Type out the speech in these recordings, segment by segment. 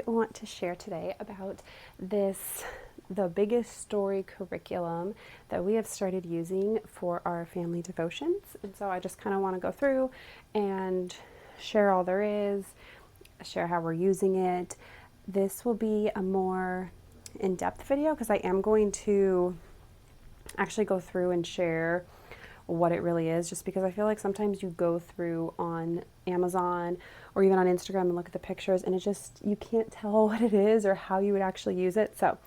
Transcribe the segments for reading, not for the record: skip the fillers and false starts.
I want to share today about the Biggest Story curriculum that we have started using for our family devotions. And so I just kind of want to go through and share all there is, share how we're using it. This will be a more in-depth video because I am going to actually go through and share what it really is, just because I feel like sometimes you go through on Amazon or even on Instagram and look at the pictures and you can't tell what it is or how you would actually use it. So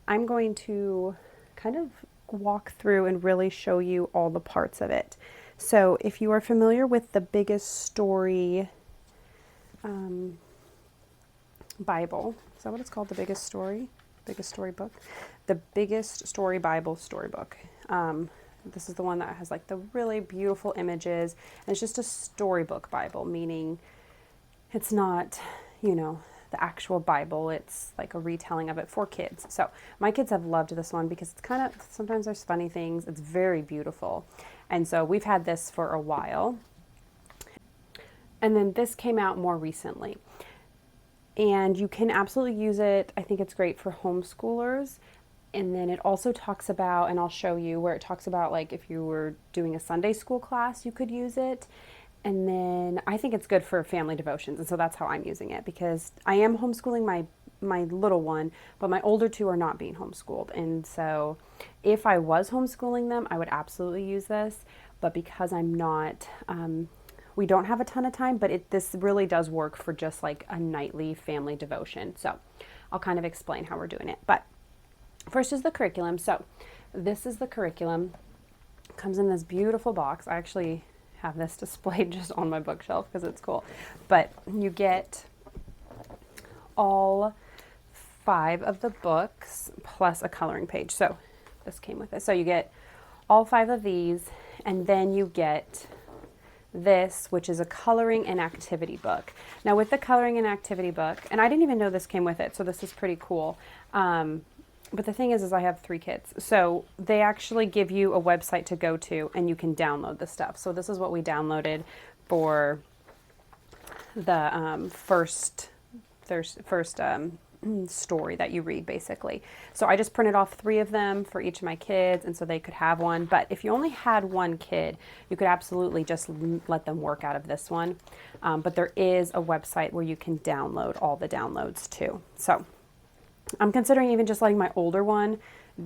I'm going to kind of walk through and really show you all the parts of it. So if you are familiar with the Biggest Story Bible, is that what it's called? The Biggest Story book? The Biggest Story Bible storybook. This is the one that has like the really beautiful images, and it's just a storybook Bible, meaning it's not, the actual Bible. It's like a retelling of it for kids. So my kids have loved this one because it's kind of, sometimes there's funny things. It's very beautiful. And so we've had this for a while. And then this came out more recently. And you can absolutely use it. I think it's great for homeschoolers. And then it also talks about, and I'll show you where it talks about, like if you were doing a Sunday school class, you could use it. And then I think it's good for family devotions. And so that's how I'm using it, because I am homeschooling my little one, but my older two are not being homeschooled. And so if I was homeschooling them, I would absolutely use this. But because I'm not, we don't have a ton of time, but this really does work for just like a nightly family devotion. So I'll kind of explain how we're doing it. But first is the curriculum. So this is the curriculum. It comes in this beautiful box. I actually have this displayed just on my bookshelf because it's cool. But you get all 5 of the books plus a coloring page. So this came with it. So you get all 5 of these, and then you get this, which is a coloring and activity book. Now with the coloring and activity book, and I didn't even know this came with it, so this is pretty cool. But the thing is I have 3 kids. So they actually give you a website to go to and you can download the stuff. So this is what we downloaded for the first story that you read, basically. So I just printed off 3 of them for each of my kids, and so they could have one. But if you only had one kid, you could absolutely just let them work out of this one. But there is a website where you can download all the downloads too. So I'm considering even just letting my older one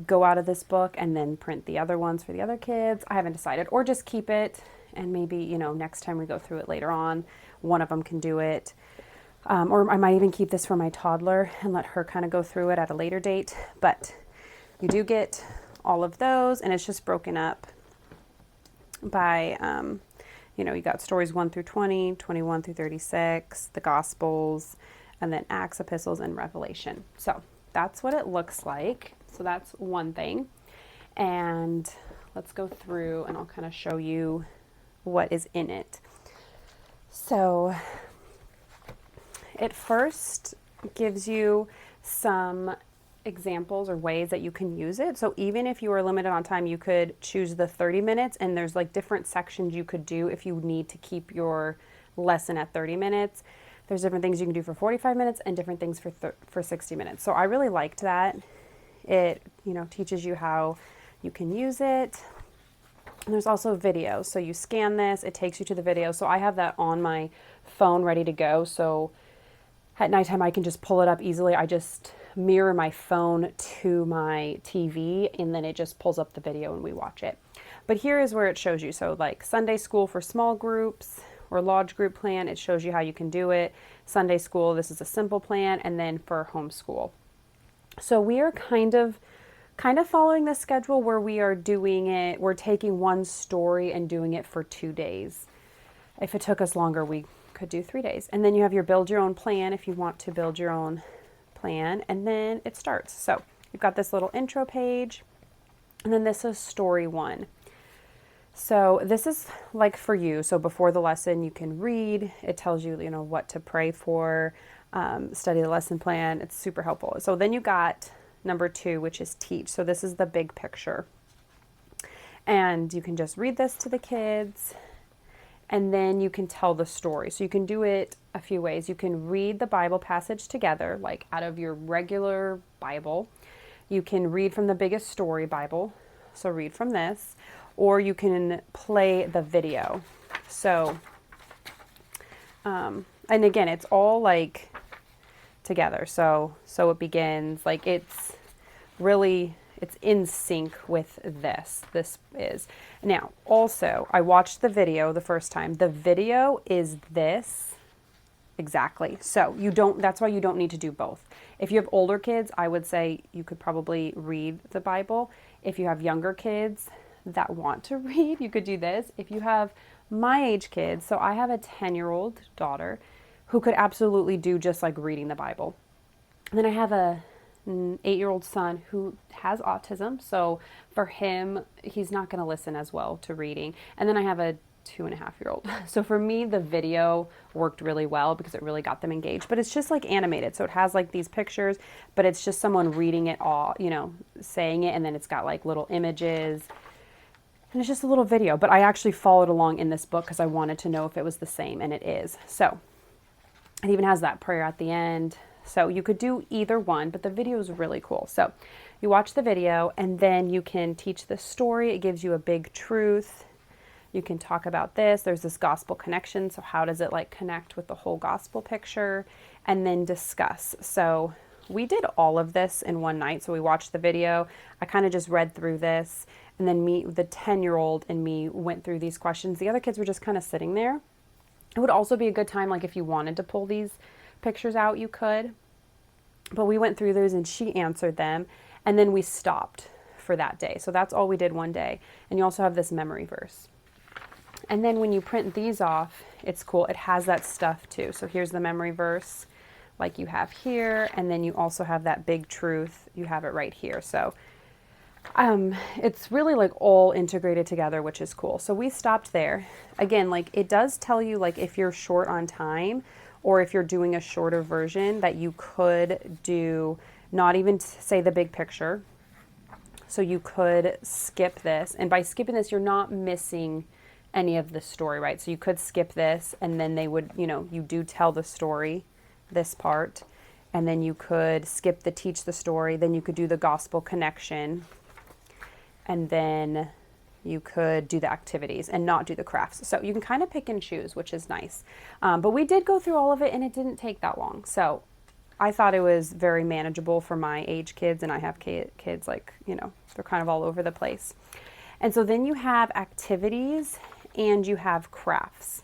go out of this book and then print the other ones for the other kids. I haven't decided, or just keep it and maybe, next time we go through it later on, one of them can do it. Or I might even keep this for my toddler and let her kind of go through it at a later date. But you do get all of those, and it's just broken up by, you got stories 1 through 20, 21 through 36, the Gospels, and then Acts, Epistles, and Revelation. So that's what it looks like. So that's one thing. And let's go through and I'll kind of show you what is in it. So it first gives you some examples or ways that you can use it. So even if you are limited on time, you could choose the 30 minutes, and there's like different sections you could do if you need to keep your lesson at 30 minutes. There's different things you can do for 45 minutes and different things for 60 minutes. So I really liked that. It, teaches you how you can use it. And there's also videos. So you scan this, it takes you to the video. So I have that on my phone ready to go. So at nighttime, I can just pull it up easily. I just mirror my phone to my TV, and then it just pulls up the video and we watch it. But here is where it shows you. So like Sunday school for small groups, or large group plan, it shows you how you can do it. Sunday school, this is a simple plan, and then for homeschool. So we are kind of following the schedule where we are doing it, we're taking one story and doing it for 2 days. If it took us longer, we could do 3 days. And then you have your build your own plan if you want to build your own plan, and then it starts. So you've got this little intro page, and then this is story 1. So this is like for you. So before the lesson, you can read. It tells you, what to pray for, study the lesson plan. It's super helpful. So then you got number 2, which is teach. So this is the big picture. And you can just read this to the kids, and then you can tell the story. So you can do it a few ways. You can read the Bible passage together, like out of your regular Bible. You can read from the Biggest Story Bible, so read from this, or you can play the video. So, and again, it's all like together. So it begins, like it's really, it's in sync with this. This is. Now, also, I watched the video the first time. The video is this exactly. So that's why you don't need to do both. If you have older kids, I would say you could probably read the Bible. If you have younger kids that want to read, you could do this. If you have my age kids, so I have a 10-year-old daughter who could absolutely do just like reading the Bible. And then I have a 8-year-old son who has autism, so for him, he's not going to listen as well to reading. And then I have a 2.5-year-old. So for me, the video worked really well because it really got them engaged. But it's just like animated, so it has like these pictures, but it's just someone reading it all, saying it, and then it's got like little images. And it's just a little video, but I actually followed along in this book because I wanted to know if it was the same, and it is. So it even has that prayer at the end. So you could do either one, but the video is really cool. So you watch the video, and then you can teach the story. It gives you a big truth. You can talk about this. There's this gospel connection. So how does it like connect with the whole gospel picture? And then discuss. So we did all of this in one night. So we watched the video. I kind of just read through this, and then the 10-year-old and me went through these questions. The other kids were just kind of sitting there. It would also be a good time, like if you wanted to pull these pictures out, you could. But we went through those and she answered them, and then we stopped for that day. So that's all we did one day. And you also have this memory verse. And then when you print these off, it's cool. It has that stuff too. So here's the memory verse like you have here, and then you also have that big truth. You have it right here. So it's really like all integrated together, which is cool. So we stopped there. Again, like it does tell you like if you're short on time, or if you're doing a shorter version, that you could do not even say the big picture. So you could skip this. And by skipping this, you're not missing any of the story, right? So you could skip this, and then they would, you do tell the story, this part. And then you could skip the teach the story. Then you could do the gospel connection. And then you could do the activities and not do the crafts. So you can kind of pick and choose, which is nice. But we did go through all of it, and it didn't take that long. So I thought it was very manageable for my age kids, and I have kids like, they're kind of all over the place. And so then you have activities and you have crafts.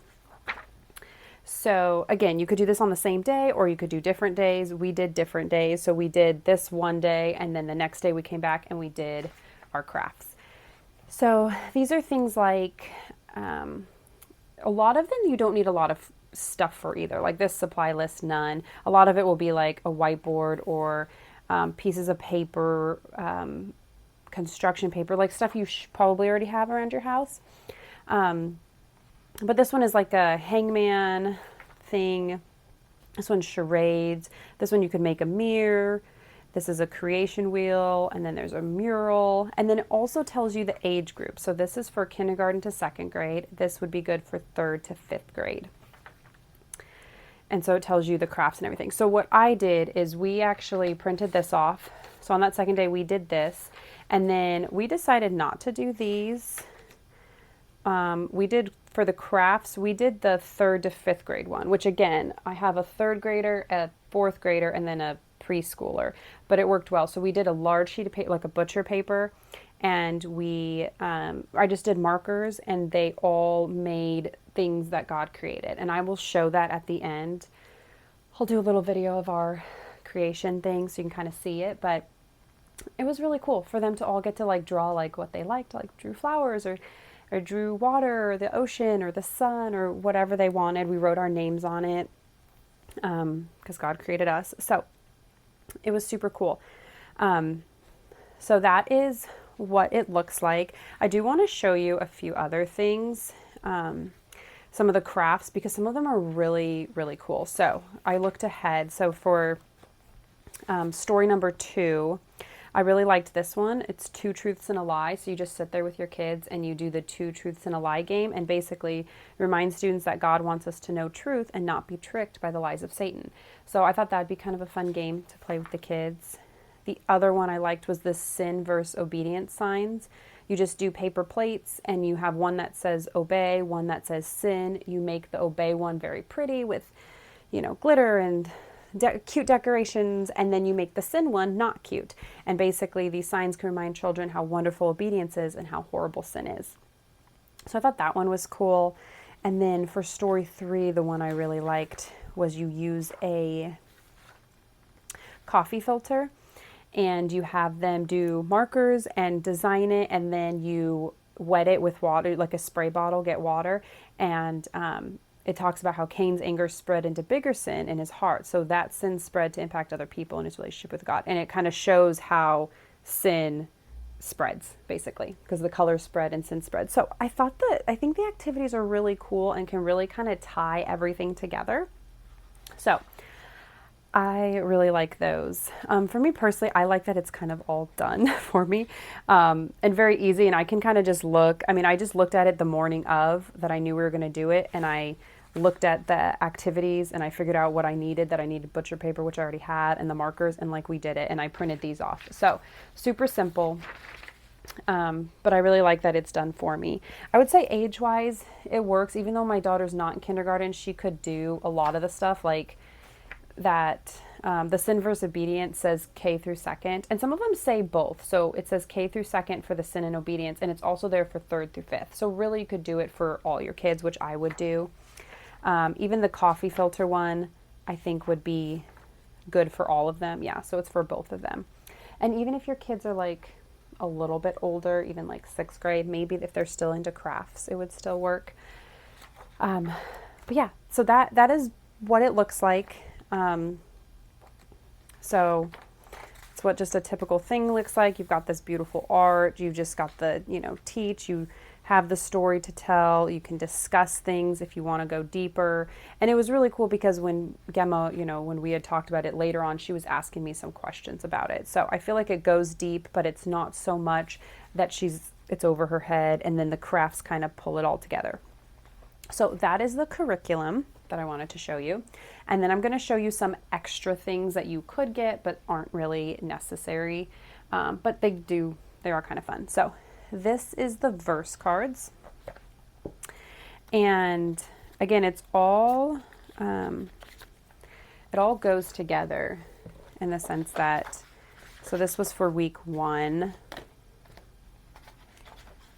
So again, you could do this on the same day, or you could do different days. We did different days. So we did this one day, and then the next day we came back and we did our crafts. So these are things like, a lot of them you don't need a lot of stuff for either. Like this supply list, none. A lot of it will be like a whiteboard or pieces of paper, construction paper, like stuff you probably already have around your house. But this one is like a hangman thing. This one's charades. This one you could make a mirror. This is a creation wheel, and then there's a mural, and then it also tells you the age group. So this is for kindergarten to 2nd grade. This would be good for 3rd to 5th grade. And so it tells you the crafts and everything. So what I did is we actually printed this off. So on that second day we did this, and then we decided not to do these. We did for the crafts, we did the 3rd to 5th grade one, which again, I have a 3rd grader, a 4th grader, and then a preschooler, but it worked well. So we did a large sheet of paper, like a butcher paper, and I just did markers, and they all made things that God created. And I will show that at the end. I'll do a little video of our creation thing so you can kind of see it, but it was really cool for them to all get to like draw like what they liked, like drew flowers or drew water or the ocean or the sun or whatever they wanted. We wrote our names on it because God created us. So it was super cool. So that is what it looks like. I do want to show you a few other things, some of the crafts, because some of them are really, really cool. So I looked ahead. So for story number 2, I really liked this one. It's 2 truths and a lie. So you just sit there with your kids and you do the 2 truths and a lie game, and basically remind students that God wants us to know truth and not be tricked by the lies of Satan. So I thought that'd be kind of a fun game to play with the kids. The other one I liked was the sin versus obedience signs. You just do paper plates and you have one that says obey, one that says sin. You make the obey one very pretty with, glitter and cute decorations, and then you make the sin one not cute. And basically these signs can remind children how wonderful obedience is and how horrible sin is. So I thought that one was cool. And then for story 3, the one I really liked was you use a coffee filter and you have them do markers and design it, and then you wet it with water, like a spray bottle, get water, and it talks about how Cain's anger spread into bigger sin in his heart. So that sin spread to impact other people in his relationship with God. And it kind of shows how sin spreads, basically, because the colors spread and sin spread. So I think the activities are really cool and can really kind of tie everything together. So I really like those. For me personally, I like that it's kind of all done for me, and very easy. And I can kind of just look. I just looked at it the morning of that I knew we were going to do it. And I looked at the activities and I figured out what I needed, that I needed butcher paper, which I already had, and the markers, and we did it. And I printed these off. So super simple. But I really like that it's done for me. I would say age-wise, it works. Even though my daughter's not in kindergarten, she could do a lot of the stuff like that. The sin versus obedience says K through 2nd, and some of them say both. So it says K through 2nd for the sin and obedience, and it's also there for 3rd through 5th. So really you could do it for all your kids, which I would do. Even the coffee filter one, I think would be good for all of them. Yeah, so it's for both of them. And even if your kids are like a little bit older, even like 6th grade, maybe if they're still into crafts, it would still work. But yeah, so that is what it looks like. So it's what just a typical thing looks like. You've got this beautiful art. You've just got the, teach. You have the story to tell. You can discuss things if you want to go deeper. And it was really cool because when Gemma, when we had talked about it later on, she was asking me some questions about it. So I feel like it goes deep, but it's not so much that it's over her head, and then the crafts kind of pull it all together. So that is the curriculum that I wanted to show you. And then I'm going to show you some extra things that you could get but aren't really necessary. But they are kind of fun. So this is the verse cards. And again, it all goes together in the sense that, so this was for week 1.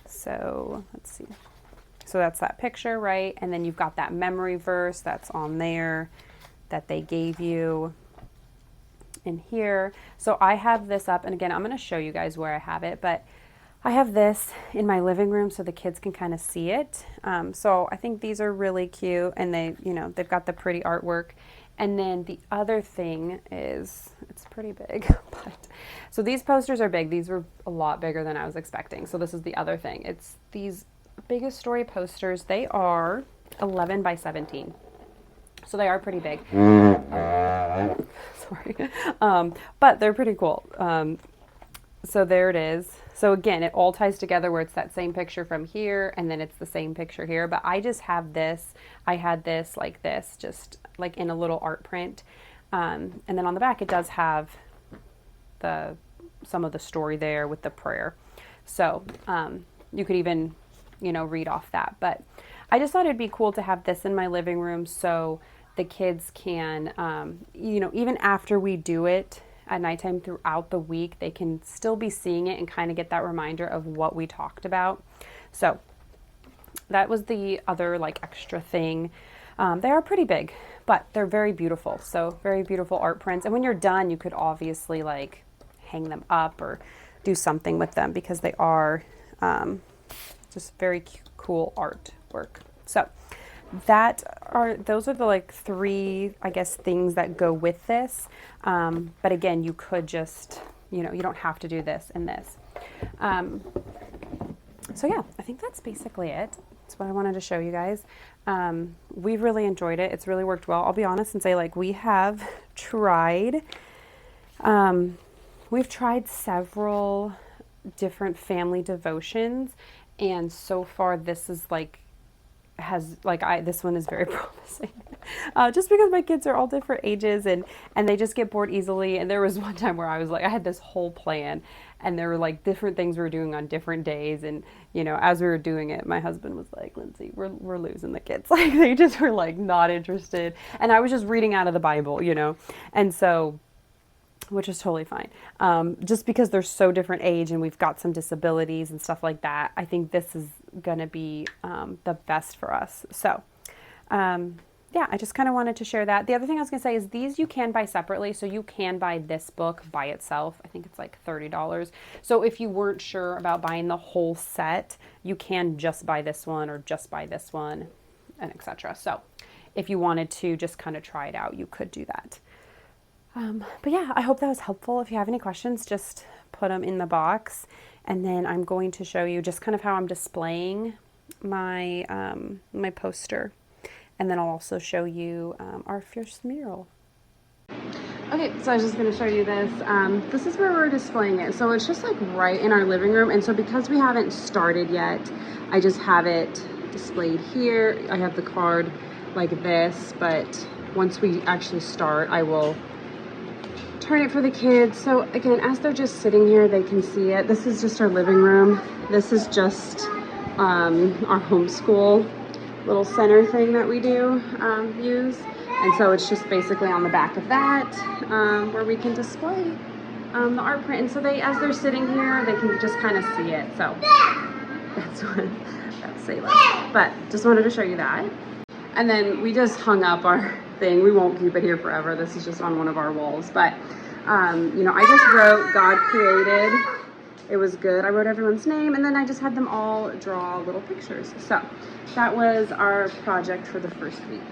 So let's see. So that's that picture, right? And then you've got that memory verse that's on there that they gave you in here. So I have this up, and again, I'm going to show you guys where I have it, but I have this in my living room so the kids can kind of see it. So I think these are really cute, and they've got the pretty artwork. And then the other thing is, it's pretty big, but so these posters are big. These were a lot bigger than I was expecting. So this is the other thing. It's these biggest story posters. They are 11 by 17. So they are pretty big. Sorry. But they're pretty cool. So there it is. So again, it all ties together where it's that same picture from here, and then it's the same picture here. But I just have this. I had this like this, just like in a little art print. And then on the back, it does have some of the story there with the prayer. So you could even, read off that. But I just thought it'd be cool to have this in my living room so the kids can, even after we do it at nighttime throughout the week, they can still be seeing it and kind of get that reminder of what we talked about. So that was the other extra thing. They are pretty big, but they're very beautiful. So very beautiful art prints. And when you're done, you could obviously hang them up or do something with them because they are just very cool artwork. So those are the 3, I guess, things that go with this. But again, you could just, you don't have to do this and this. So yeah, I think that's basically it. That's what I wanted to show you guys. We've really enjoyed it. It's really worked well. I'll be honest and say we have tried we've tried several different family devotions, and so far this is like this one is very promising. Just because my kids are all different ages and they just get bored easily. And there was one time where I was like, I had this whole plan, and there were like different things we were doing on different days. And you know, as we were doing it, my husband was like, Lindsay, we're losing the kids. Like they just were like not interested. And I was just reading out of the Bible, you know, and so, which is totally fine. Just because they're so different age and we've got some disabilities and stuff like that, I think this is going to be the best for us. So, yeah, I just kind of wanted to share that. The other thing I was going to say is these you can buy separately. So you can buy this book by itself. I think it's like $30. So if you weren't sure about buying the whole set, you can just buy this one or just buy this one, and etc. So if you wanted to just kind of try it out, you could do that. But yeah, I hope that was helpful. If you have any questions, just put them in the box. And then I'm going to show you just kind of how I'm displaying my, my poster. And then I'll also show you our Fierce mural. Okay, so I was just going to show you this. This is where we're displaying it. So it's just like right in our living room. And so because we haven't started yet, I just have it displayed here. I have the card like this, but once we actually start, I will turn it for the kids. So again, as they're just sitting here, they can see it. This is just our living room. This is just our homeschool little center thing that we do use. And so it's just basically on the back of that where we can display the art print. And so they, as they're sitting here, they can just kind of see it. So that's what that's Selah. But just wanted to show you that. And then we just hung up our thing. We won't keep it here forever. This is just on one of our walls. But, you know, I just wrote God created. It was good. I wrote everyone's name, and then I just had them all draw little pictures. So that was our project for the first week.